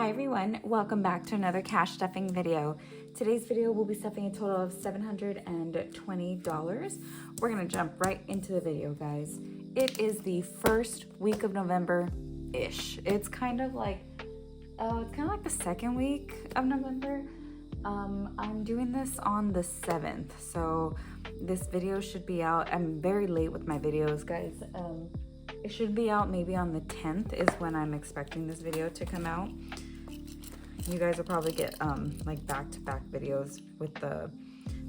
Hi everyone, welcome back to another cash stuffing video. Today's video will be stuffing a total of $720. We're gonna jump right into the video, guys. It is the first week of November-ish. It's kind of like the second week of November. I'm doing this on the 7th, so this video should be out. I'm very late with my videos, guys. It should be out maybe on the 10th is when I'm expecting this video to come out. You guys will probably get like back-to-back videos with the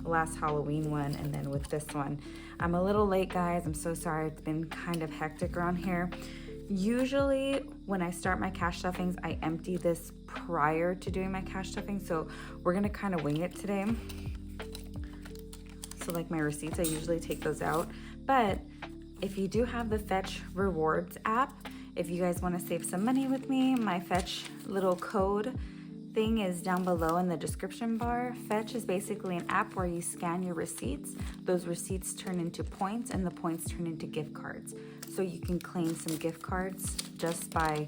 last Halloween one and then with this one. I'm a little late, guys. I'm so sorry. It's been kind of hectic around here. Usually when I start my cash stuffings, I empty this prior to doing my cash stuffing, so we're gonna kind of wing it today. So like my receipts, I usually take those out, but if you do have the Fetch Rewards app, if you guys want to save some money with me, my Fetch little code thing is down below in the description bar. Fetch is basically an app where you scan your receipts. Those receipts turn into points and the points turn into gift cards. So you can claim some gift cards just by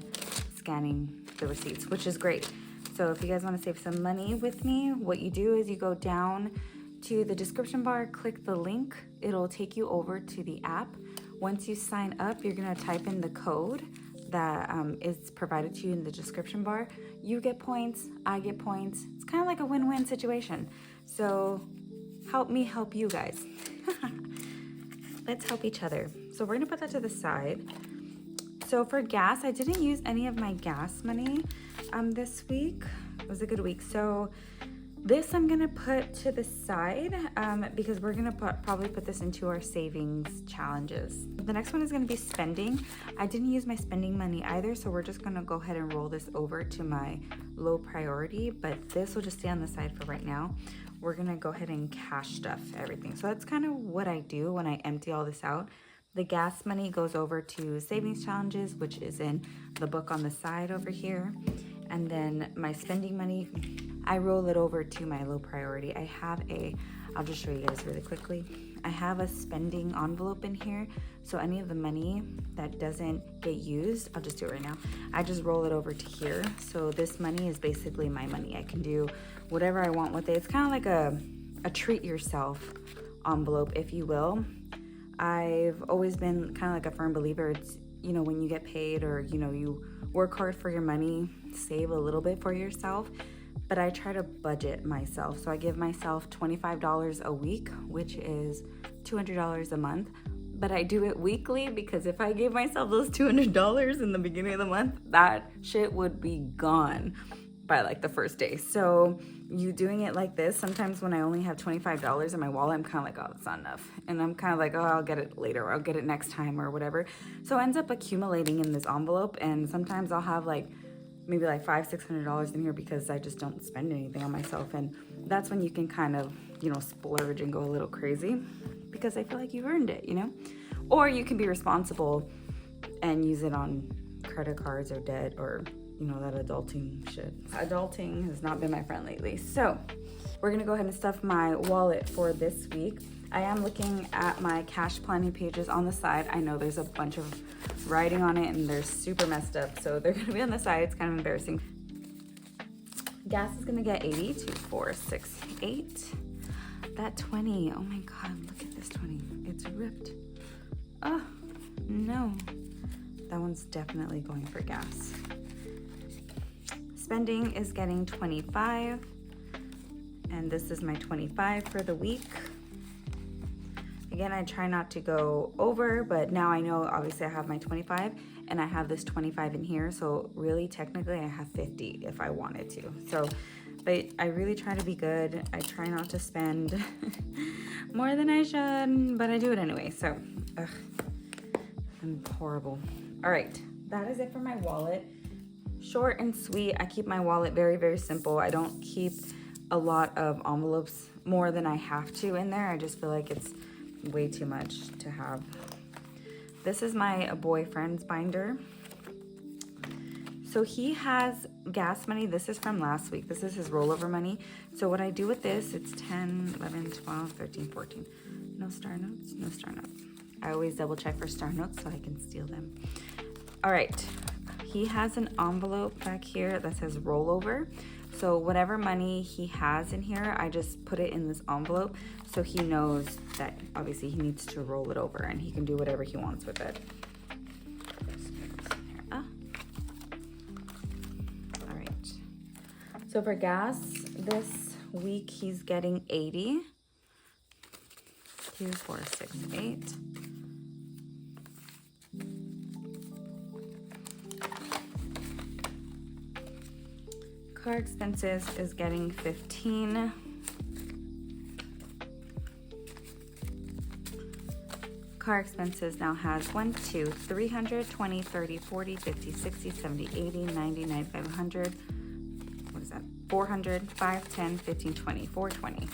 scanning the receipts, which is great. So if you guys want to save some money with me, what you do is you go down to the description bar, click the link. It'll take you over to the app. Once you sign up, you're gonna type in the code that is provided to you in the description bar. You get points, I get points. It's kind of like a win-win situation. So help me help you guys. Let's help each other. So we're gonna put that to the side. So for gas, I didn't use any of my gas money this week. It was a good week. So this I'm gonna put to the side because we're gonna probably put this into our savings challenges. The next one is gonna be spending. I didn't use my spending money either, so we're just gonna go ahead and roll this over to my low priority, but this will just stay on the side for right now. We're gonna go ahead and cash stuff everything. So that's kind of what I do when I empty all this out. The gas money goes over to savings challenges, which is in the book on the side over here. And then my spending money, I roll it over to my low priority. I'll just show you guys really quickly. I have a spending envelope in here. So any of the money that doesn't get used, I'll just do it right now. I just roll it over to here. So this money is basically my money. I can do whatever I want with it. It's kind of like a treat yourself envelope, if you will. I've always been kind of like a firm believer. It's, you know, when you get paid or, you know, you work hard for your money, save a little bit for yourself. But I try to budget myself. So I give myself $25 a week, which is $200 a month. But I do it weekly because if I gave myself those $200 in the beginning of the month, that shit would be gone by like the first day. So you doing it like this, sometimes when I only have $25 in my wallet, I'm kind of like, oh, that's not enough. And I'm kind of like, oh, I'll get it later, or I'll get it next time or whatever. So it ends up accumulating in this envelope. And sometimes I'll have like maybe like $500-600 in here because I just don't spend anything on myself. And that's when you can kind of, you know, splurge and go a little crazy because I feel like you've earned it, you know? Or you can be responsible and use it on credit cards or debt or, you know, that adulting shit. Adulting has not been my friend lately. So we're gonna go ahead and stuff my wallet for this week. I am looking at my cash planning pages on the side. I know there's a bunch of writing on it and they're super messed up, so they're gonna be on the side. It's kind of embarrassing. Gas is gonna get 80 to 468. That 20, oh my God, look at this 20. It's ripped. Oh, no. That one's definitely going for gas. Spending is getting 25. And this is my 25 for the week. Again, I try not to go over, but now I know obviously I have my 25 and I have this 25 in here. So really technically I have 50 if I wanted to. So, but I really try to be good. I try not to spend more than I should, but I do it anyway. So, I'm horrible. All right, that is it for my wallet. Short and sweet. I keep my wallet very, very simple. I don't keep a lot of envelopes more than I have to in there. I just feel like it's way too much to have. This is my boyfriend's binder. So he has gas money. This is from last week. This is his rollover money. So what I do with this, it's 10, 11, 12, 13, 14. No star notes, no star notes. I always double check for star notes so I can steal them. All right, he has an envelope back here that says rollover. So whatever money he has in here, I just put it in this envelope so he knows that obviously he needs to roll it over and he can do whatever he wants with it. All right. So for gas, this week he's getting 80. 2, 4, 6, 8. Car expenses is getting 15. Car expenses now has 1, 2, 300, 20, 30, 40, 50, 60, 70, 80, 90, 95, 100. What is that? 400, 5, 10, 15, 20, 420.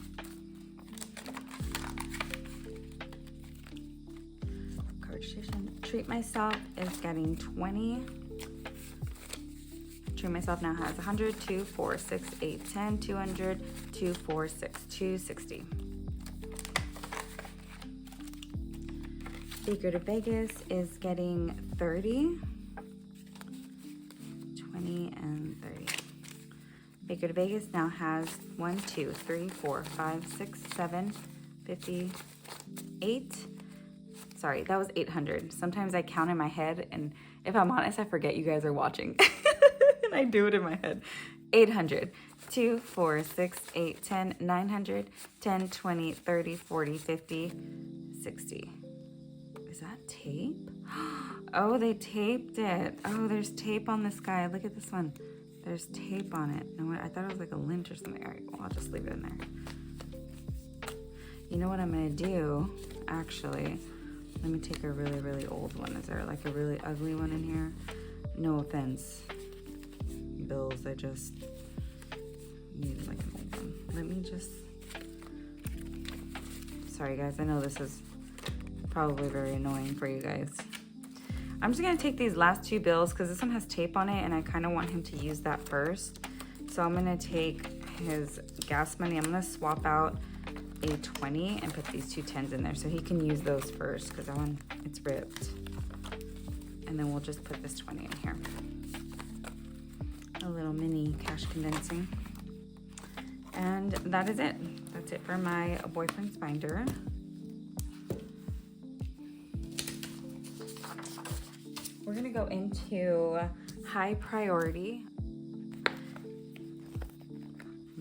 Card station. Treat myself is getting 20. Treat myself now has 100, 2, 4, 6, 8, 10, 200, 2, 4, 6, 260. Baker to Vegas is getting 30, 20, and 30. Baker to Vegas now has 1, 2, 3, 4, 5, 6, 7, 50, 8. Sorry, that was 800. Sometimes I count in my head, and if I'm honest, I forget you guys are watching. And I do it in my head. 800, 2, 4, 6, 8, 10, 900, 10, 20, 30, 40, 50, 60. Is that tape? Oh, they taped it. Oh, there's tape on this guy. Look at this one. There's tape on it. No, I thought it was like a lint or something. All right, well, I'll just leave it in there. You know what I'm gonna do, actually? Let me take a really, really old one. Is there like a really ugly one in here? No offense, bills, I just need like an old one. Let me just, sorry guys, I know this is probably very annoying for you guys. I'm just gonna take these last 2 bills because this one has tape on it and I kind of want him to use that first. So I'm gonna take his gas money. I'm gonna swap out a 20 and put these 2 10s in there so he can use those first because that one, it's ripped. And then we'll just put this 20 in here. A little mini cash condensing. And that is it. That's it for my boyfriend's binder. We're gonna go into high priority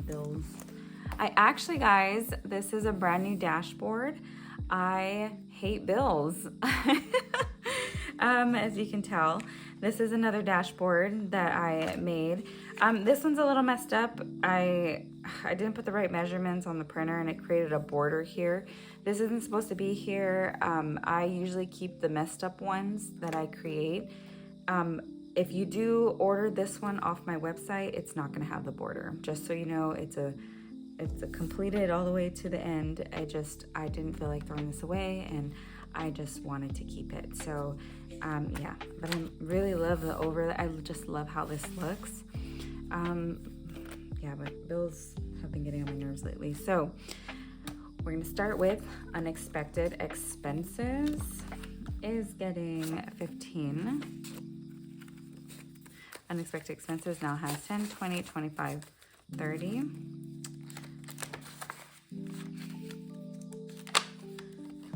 bills. I actually, guys, this is a brand new dashboard. I hate bills. As you can tell, this is another dashboard that I made. This one's a little messed up. I didn't put the right measurements on the printer and it created a border here. This isn't supposed to be here. I usually keep the messed up ones that I create. If you do order this one off my website, it's not gonna have the border. Just so you know, it's a completed all the way to the end. I didn't feel like throwing this away and I just wanted to keep it. So yeah, but I really love the overlay. I just love how this looks. Yeah, but bills have been getting on my nerves lately. So we're gonna start with unexpected expenses is getting 15. Unexpected expenses now has 10, 20, 25, 30.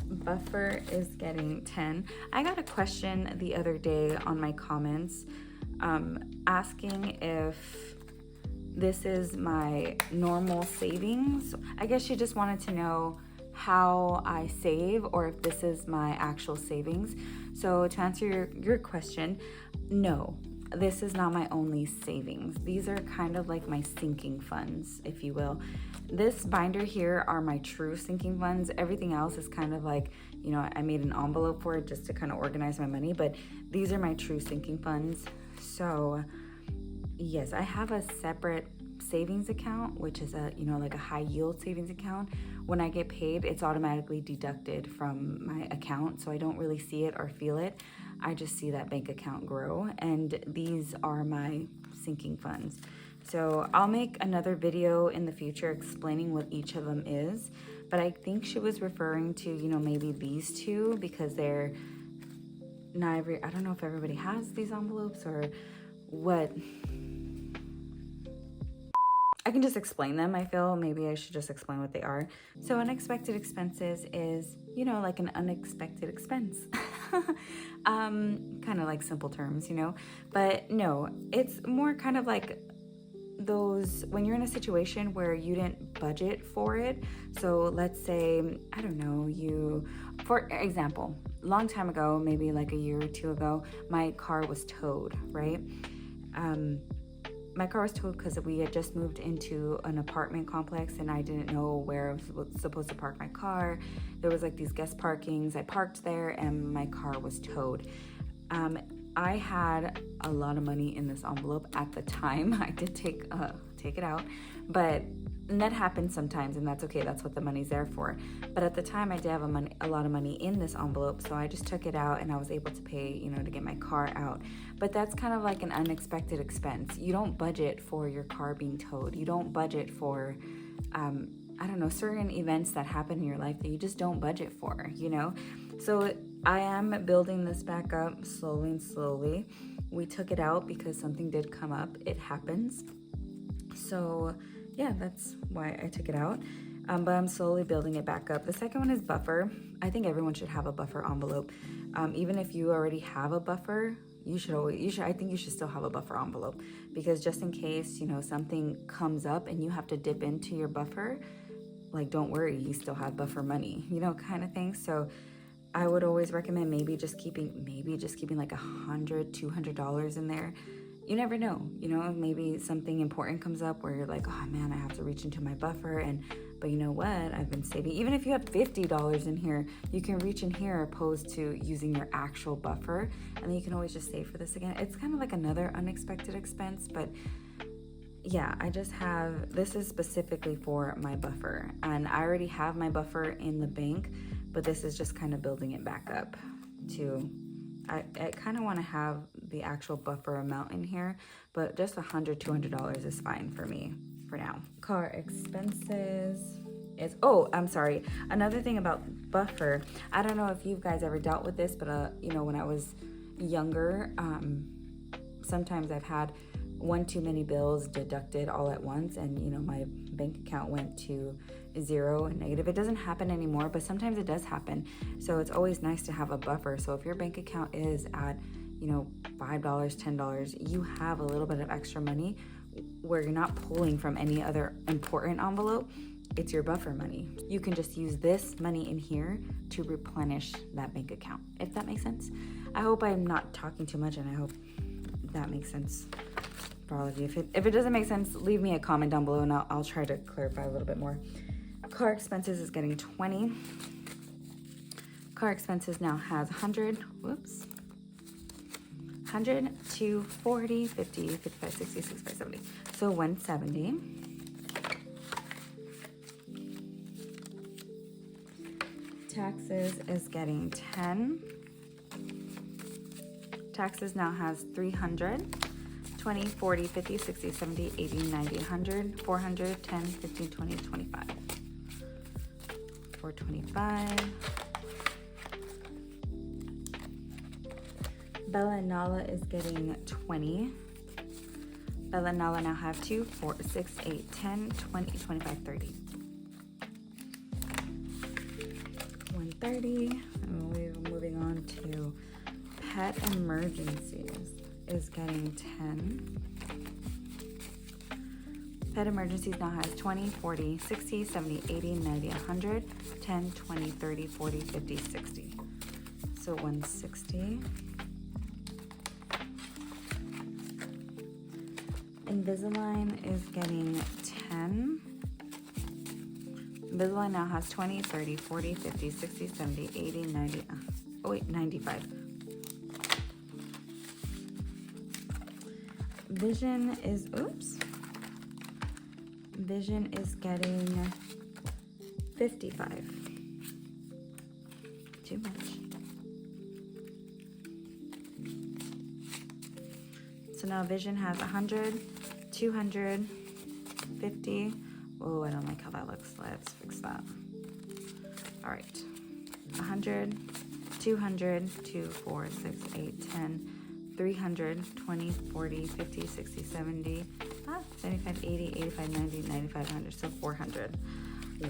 Buffer is getting 10. I got a question the other day on my comments asking if this is my normal savings. I guess you just wanted to know how I save or if this is my actual savings. So to answer your question, no, this is not my only savings. These are kind of like my sinking funds, if you will. This binder here are my true sinking funds. Everything else is kind of like, you know, I made an envelope for it just to kind of organize my money, but these are my true sinking funds. So yes, I have a separate savings account, which is a, you know, like a high yield savings account. When I get paid, it's automatically deducted from my account. So I don't really see it or feel it. I just see that bank account grow, and these are my sinking funds. So I'll make another video in the future explaining what each of them is, but I think she was referring to, you know, maybe these two because they're I don't know if everybody has these envelopes or what. I can just explain them. I feel maybe I should just explain what they are. So unexpected expenses is, you know, like an unexpected expense. Kind of like simple terms, you know, but no, it's more kind of like those when you're in a situation where you didn't budget for it. So let's say, I don't know, for example, long time ago, maybe like a year or two ago, my car was towed, right? My car was towed because we had just moved into an apartment complex and I didn't know where I was supposed to park my car. There was like these guest parkings. I parked there and my car was towed. I had a lot of money in this envelope at the time. I did take it out, but that happens sometimes, and that's okay. That's what the money's there for. But at the time, I did have a lot of money in this envelope, so I just took it out, and I was able to pay, you know, to get my car out. But that's kind of like an unexpected expense. You don't budget for your car being towed. You don't budget for, I don't know, certain events that happen in your life that you just don't budget for, you know? So I am building this back up slowly and slowly. We took it out because something did come up. It happens. So yeah, that's why I took it out. But I'm slowly building it back up. The second one is buffer. I think everyone should have a buffer envelope. Even if you already have a buffer, I think you should still have a buffer envelope, because just in case, you know, something comes up and you have to dip into your buffer, like, don't worry, you still have buffer money, you know, kind of thing. So I would always recommend maybe just keeping like $100, $200 in there. You never know, you know, maybe something important comes up where you're like, oh man, I have to reach into my buffer. But you know what? I've been saving. Even if you have $50 in here, you can reach in here opposed to using your actual buffer. And then you can always just save for this again. It's kind of like another unexpected expense, but yeah, this is specifically for my buffer. And I already have my buffer in the bank, but this is just kind of building it back up to, I kind of want to have the actual buffer amount in here, but just $100, $200 is fine for me for now. Car expenses is, I'm sorry. Another thing about buffer, I don't know if you guys ever dealt with this, but you know, when I was younger, sometimes I've had one too many bills deducted all at once, and you know, my bank account went to zero and negative. It doesn't happen anymore, but sometimes it does happen. So it's always nice to have a buffer. So if your bank account is at, you know, $5, $10, you have a little bit of extra money where you're not pulling from any other important envelope. It's your buffer money. You can just use this money in here to replenish that bank account, if that makes sense. I hope I'm not talking too much, and I hope that makes sense for all of you. If it doesn't make sense, leave me a comment down below and I'll try to clarify a little bit more. Car expenses is getting 20. Car expenses now has 100, 100 to 40, 50, 55, 60, 65, 70. So 170. Taxes is getting 10. Taxes now has 300. 20, 40, 50, 60, 70, 80, 90, 100, 400, 10, 15, 20, 25. 425. Bella and Nala is getting 20. Bella and Nala now have 2, 4, 6, 8, 10, 20, 25, 30. 130. And we're moving on to pet emergencies. Is getting 10. Pet emergencies now has 20, 40, 60, 70, 80, 90, 100, 10, 20, 30, 40, 50, 60. So 160. Invisalign is getting 10. Invisalign now has 20, 30, 40, 50, 60, 70, 80, 90, 95. Vision is getting 55. Too much. So now Vision has 100, 200, 50. Oh, I don't like how that looks. Let's fix that. All right. 100, 200, 2, 4, 6, 8, 10, 300, 20, 40, 50, 60, 70, 75, 80, 85, 90, 95, 100, so 400.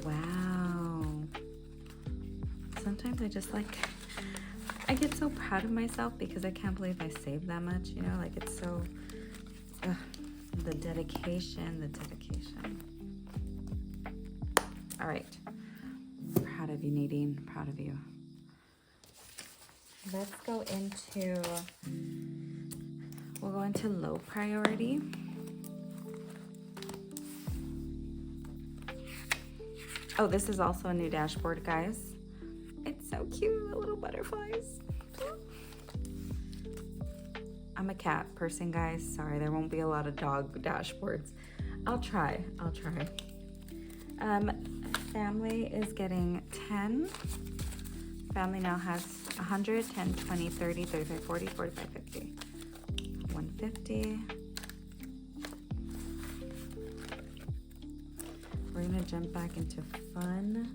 Wow. Sometimes I just like, I get so proud of myself because I can't believe I saved that much, you know, like it's so, the dedication. All right. Proud of you, Nadine, proud of you. Let's go into, we'll go into low priority. Oh, this is also a new dashboard, guys. It's so cute, the little butterflies. I'm a cat person, guys. Sorry, there won't be a lot of dog dashboards. I'll try. Family is getting 10. Family now has 100, 10, 20, 30, 35, 40, 45, 50. 150. We're gonna jump back into fun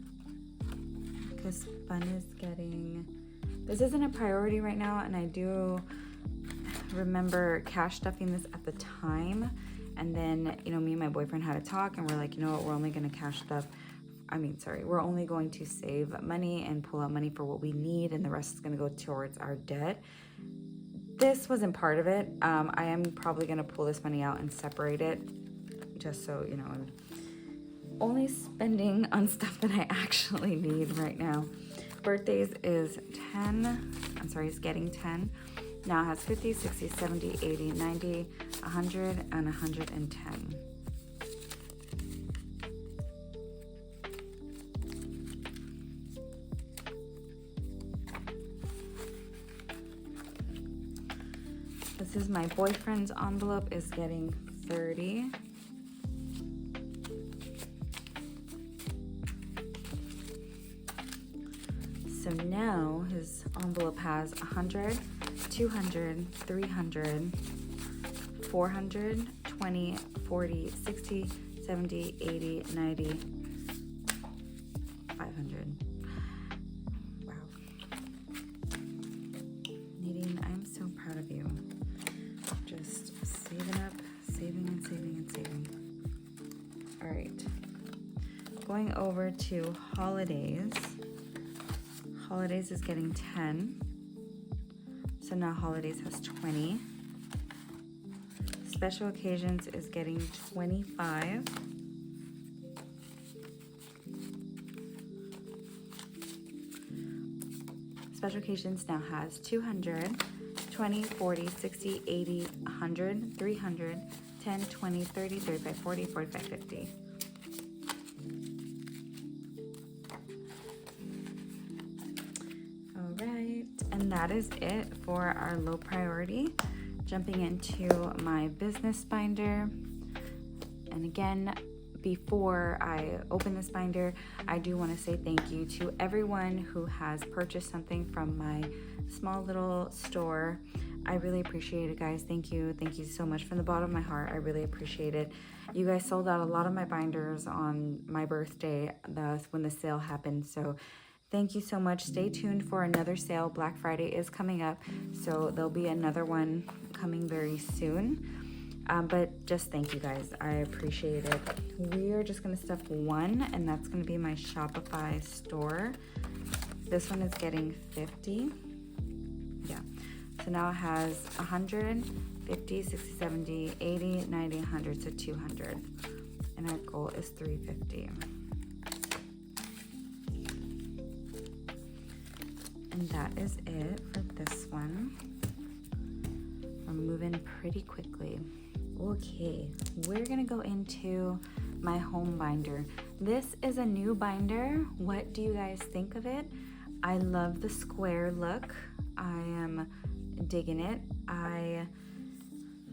because fun is getting, this isn't a priority right now, and I do remember cash stuffing this at the time, and then, you know, me and my boyfriend had a talk and we're like, you know what, we're only gonna cash stuff, we're only going to save money and pull out money for what we need, and the rest is gonna go towards our debt. This wasn't part of it. I am probably gonna pull this money out and separate it, just so, you know, I'm only spending on stuff that I actually need right now. Birthdays is 10, it's getting 10. Now it has 50, 60, 70, 80, 90, 100, and 110. This is my boyfriend's envelope, is getting 30. So now his envelope has 100, 200, 300, 400, 20, 40, 60, 70, 80, 90, 500. Wow. Nadine, I'm so proud of you. Just saving up, saving and saving and saving. All right. Going over to holidays. Holidays is getting 10. So now holidays has 20. Special occasions is getting 25. Special occasions now has 200, 20, 40, 60, 80, 100, 300, 10, 20, 30, 35, 40, 45, 50. And that is it for our low priority. Jumping into my business binder. And again, before I open this binder, I do want to say thank you to everyone who has purchased something from my small little store. I really appreciate it, guys. Thank you. Thank you so much from the bottom of my heart. I really appreciate it. You guys sold out a lot of my binders on my birthday, when the sale happened. So thank you so much. Stay tuned for another sale. Black Friday is coming up, so there'll be another one coming very soon. But just thank you guys. I appreciate it. We are just going to stuff one, and that's going to be my Shopify store. This one is getting 50. Yeah. So now it has 100, 50, 60, 70, 80, 90, 100, so 200. And our goal is 350. And that is it for this one. We're moving pretty quickly. Okay, we're gonna go into my home binder. This is a new binder. What do you guys think of it? I love the square look. I am digging it.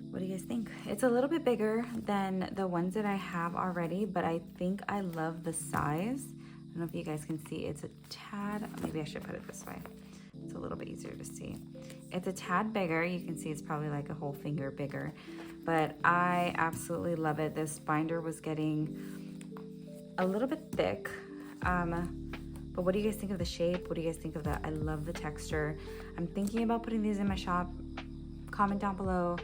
What do you guys think? It's a little bit bigger than the ones that I have already, but I think I love the size. I don't know if you guys can see, it's a tad, maybe I should put it this way. It's a little bit easier to see. It's a tad bigger. You can see it's probably like a whole finger bigger, but I absolutely love it. This binder was getting a little bit thick. But what do you guys think of the shape? What do you guys think of that? I love the texture. I'm thinking about putting these in my shop. Comment down below.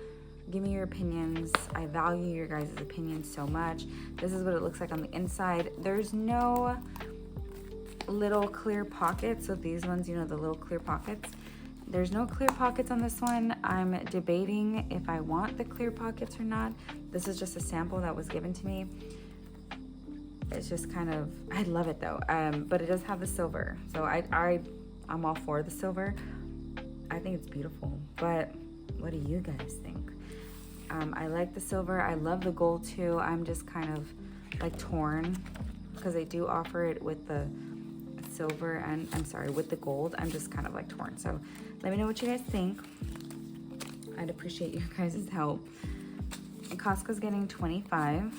Give me your opinions. I value your guys' opinions so much. This is what it looks like on the inside. There's no little clear pockets with these ones, you know, the little clear pockets. There's no clear pockets on this one. I'm debating if I want the clear pockets or not. This is just a sample that was given to me. It's just kind of, I love it though. But it does have the silver. So I'm all for the silver. I think it's beautiful. But what do you guys think? I like the silver. I love the gold too. I'm just kind of like torn because they do offer it with the silver and with the gold. I'm just kind of like torn. So let me know what you guys think. I'd appreciate your guys' help. And Costco's getting 25.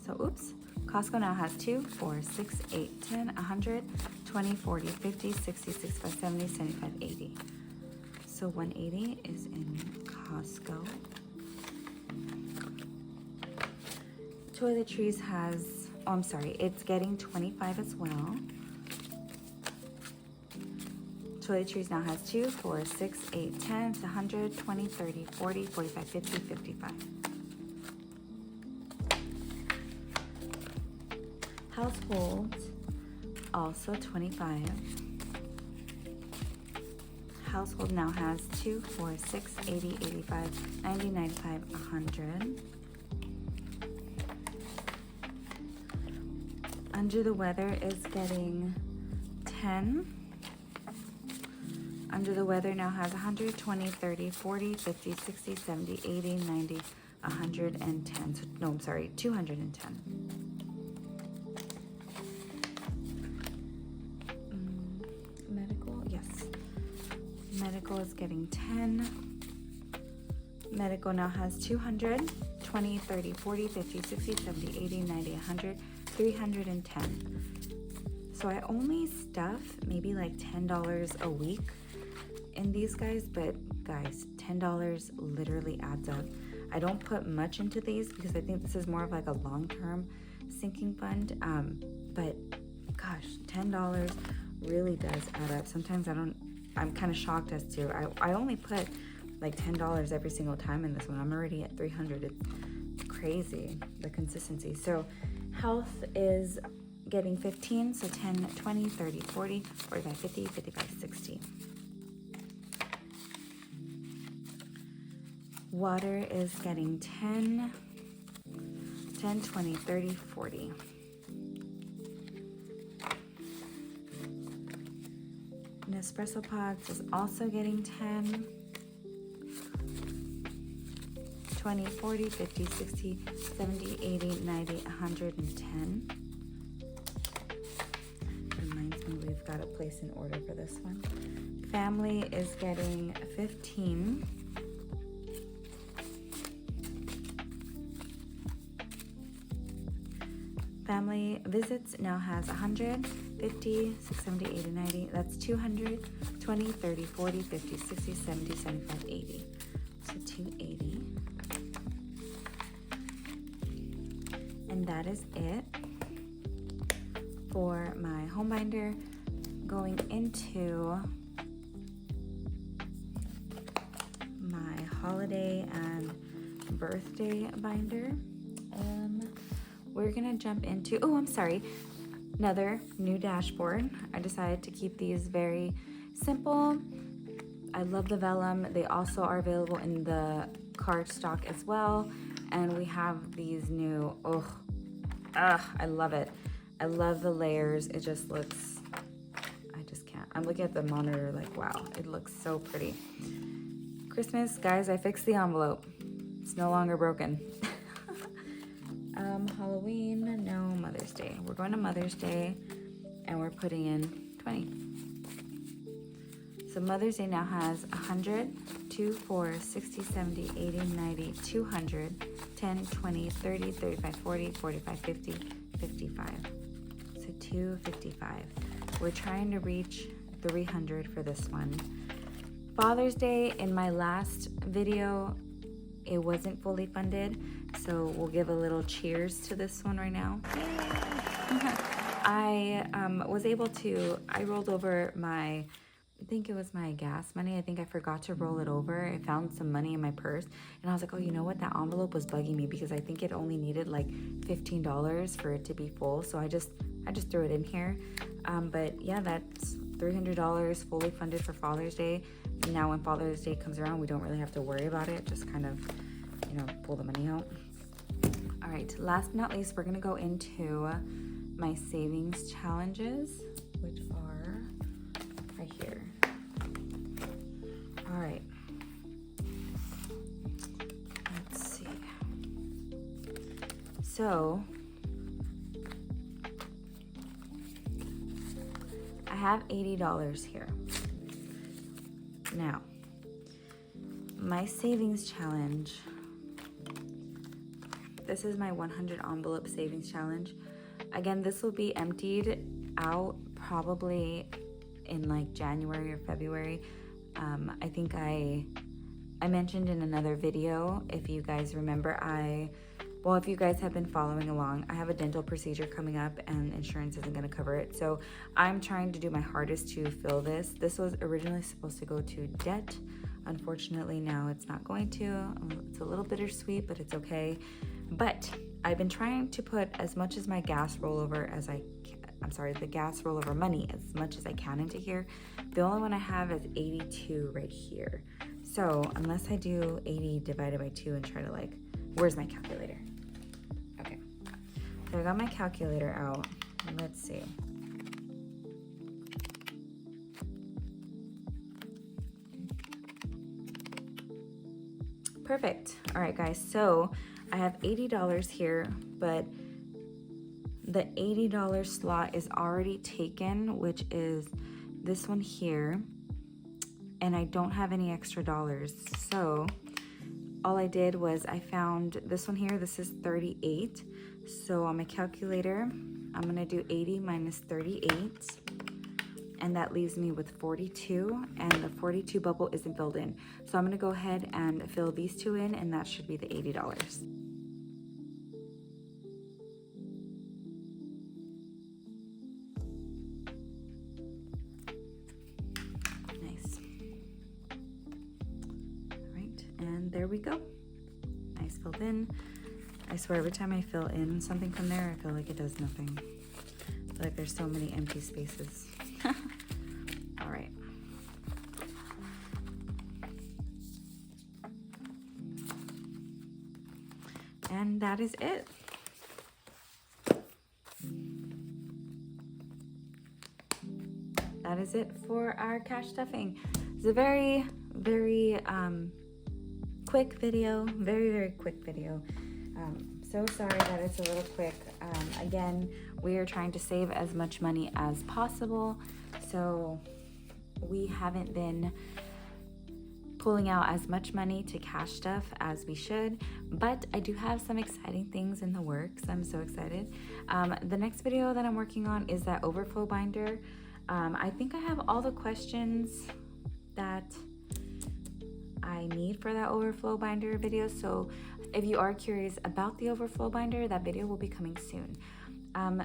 So oops. Costco now has 2, 4, 6, 8, 10, 100, 20, 40, 50, 60, 65, 70, 75, 80. So 180 is in Costco. Toiletries has, it's getting 25 as well. Toiletries now has 2, 4, 6, 8, 10, 100, 20, 30, 40, 45, 50, 55. Household, also 25. Household now has 2, 4, 6, 80, 85, 90, 95, 100. Under the Weather is getting 10. Under the Weather now has 100, 20, 30, 40, 50, 60, 70, 80, 90, 110. So, no, I'm sorry, 210. Medical, yes. Medical is getting 10. Medical now has 200, 20, 30, 40, 50, 60, 70, 80, 90, 100, 310. So I only stuff maybe like $10 a week in these guys, but guys, $10 literally adds up. I don't put much into these because I think this is more of like a long-term sinking fund. But gosh, $10 really does add up. Sometimes I'm kind of shocked as to, I only put like $10 every single time in this one. I'm already at 300. It's crazy, the consistency. So health is getting 15, so 10, 20, 30, 40, 45, 50, 55, 60. Water is getting 10, 20, 30, 40. Nespresso pods is also getting 10, 20, 40, 50, 60, 70, 80, 90, 110. Reminds me we've got to place an order for this one. Family is getting 15. Family Visits now has 100, 50, 60, 70, 80, 90. That's 200, 20, 30, 40, 50, 60, 70, 75, 80. So 280. And that is it for my home binder. Going into my holiday and birthday binder. We're gonna jump into, another new dashboard. I decided to keep these very simple. I love the vellum. They also are available in the card stock as well. And we have these new, I love it. I love the layers. It just looks, I just can't. I'm looking at the monitor like, wow, it looks so pretty. Christmas, guys, I fixed the envelope. It's no longer broken. Halloween, no, Mother's Day. We're going to Mother's Day and we're putting in 20. So Mother's Day now has 100, 2, 4, 60, 70, 80, 90, 200, 10, 20, 30, 35, 40, 45, 50, 55. So 255. We're trying to reach 300 for this one. Father's Day, in my last video, it wasn't fully funded. So we'll give a little cheers to this one right now. I was able to, I rolled over my, I think it was my gas money. I think I forgot to roll it over. I found some money in my purse and I was like, oh, you know what? That envelope was bugging me because I think it only needed like $15 for it to be full. So I just threw it in here. But yeah, that's $300 fully funded for Father's Day. Now when Father's Day comes around, we don't really have to worry about it. Just kind of, you know, pull the money out. All right, last but not least, we're gonna go into my savings challenges, which are right here. All right, let's see. So I have $80 here. Now, my savings challenge, this is my 100 envelope savings challenge. Again, this will be emptied out probably in like January or February. I think I mentioned in another video, if you guys remember, well, if you guys have been following along, I have a dental procedure coming up and insurance isn't gonna cover it. So I'm trying to do my hardest to fill this. This was originally supposed to go to debt. Unfortunately, now it's not going to. It's a little bittersweet, but it's okay. But I've been trying to put as much as my gas rollover as the gas rollover money as much as I can into here. The only one I have is 82 right here. So unless I do 80 divided by 2 and try to like, where's my calculator? Okay, so I got my calculator out. Let's see. Perfect. All right, guys, so I have $80 here, but the $80 slot is already taken, which is this one here, and I don't have any extra dollars. So all I did was I found this one here. This is 38. So on my calculator, I'm gonna do 80 minus 38, and that leaves me with 42, and the 42 bubble isn't filled in. So I'm gonna go ahead and fill these two in, and that should be the $80. Nice. All right, and there we go. Nice filled in. I swear every time I fill in something from there, I feel like it does nothing. I feel like there's so many empty spaces. All right. And that is it. That is it for our cash stuffing. It's a very, very quick video. Very, very quick video. So sorry that it's a little quick. Again, we are trying to save as much money as possible. So we haven't been pulling out as much money to cash stuff as we should, but I do have some exciting things in the works. I'm so excited. The next video that I'm working on is that overflow binder. I think I have all the questions that I need for that overflow binder video. So if you are curious about the overflow binder, that video will be coming soon.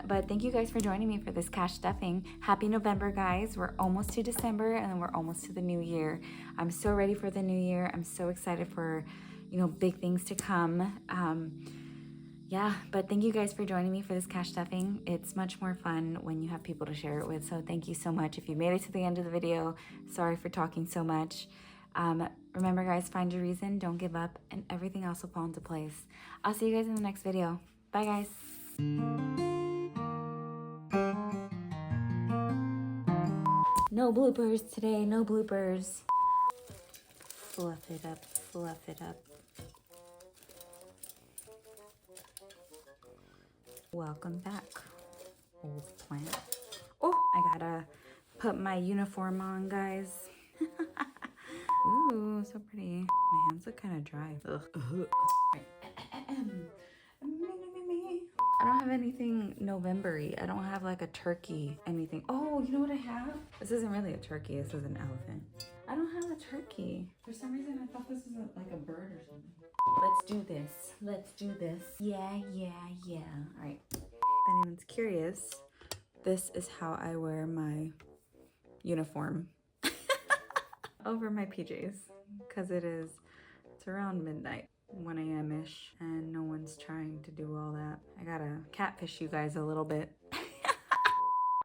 But thank you guys for joining me for this cash stuffing. Happy November, guys. We're almost to December and then we're almost to the new year. I'm so ready for the new year. I'm so excited for, you know, big things to come. Yeah, but thank you guys for joining me for this cash stuffing. It's much more fun when you have people to share it with. So thank you so much. If you made it to the end of the video, sorry for talking so much. Remember, guys, find your reason, don't give up, and everything else will fall into place. I'll see you guys in the next video. Bye, guys. No bloopers today, no bloopers. Fluff it up, fluff it up. Welcome back, old plant. Oh, I gotta put my uniform on, guys. Ooh, so pretty. My hands look kind of dry. Ugh. I don't have anything November-y. I don't have like a turkey, anything. Oh, you know what I have? This isn't really a turkey, this is an elephant. I don't have a turkey. For some reason, I thought this was like a bird or something. Let's do this. Let's do this. Yeah, yeah, yeah. All right. If anyone's curious, this is how I wear my uniform over my PJs, because it's around midnight, 1 a.m. ish, and no one's trying to do all that. I gotta catfish you guys a little bit.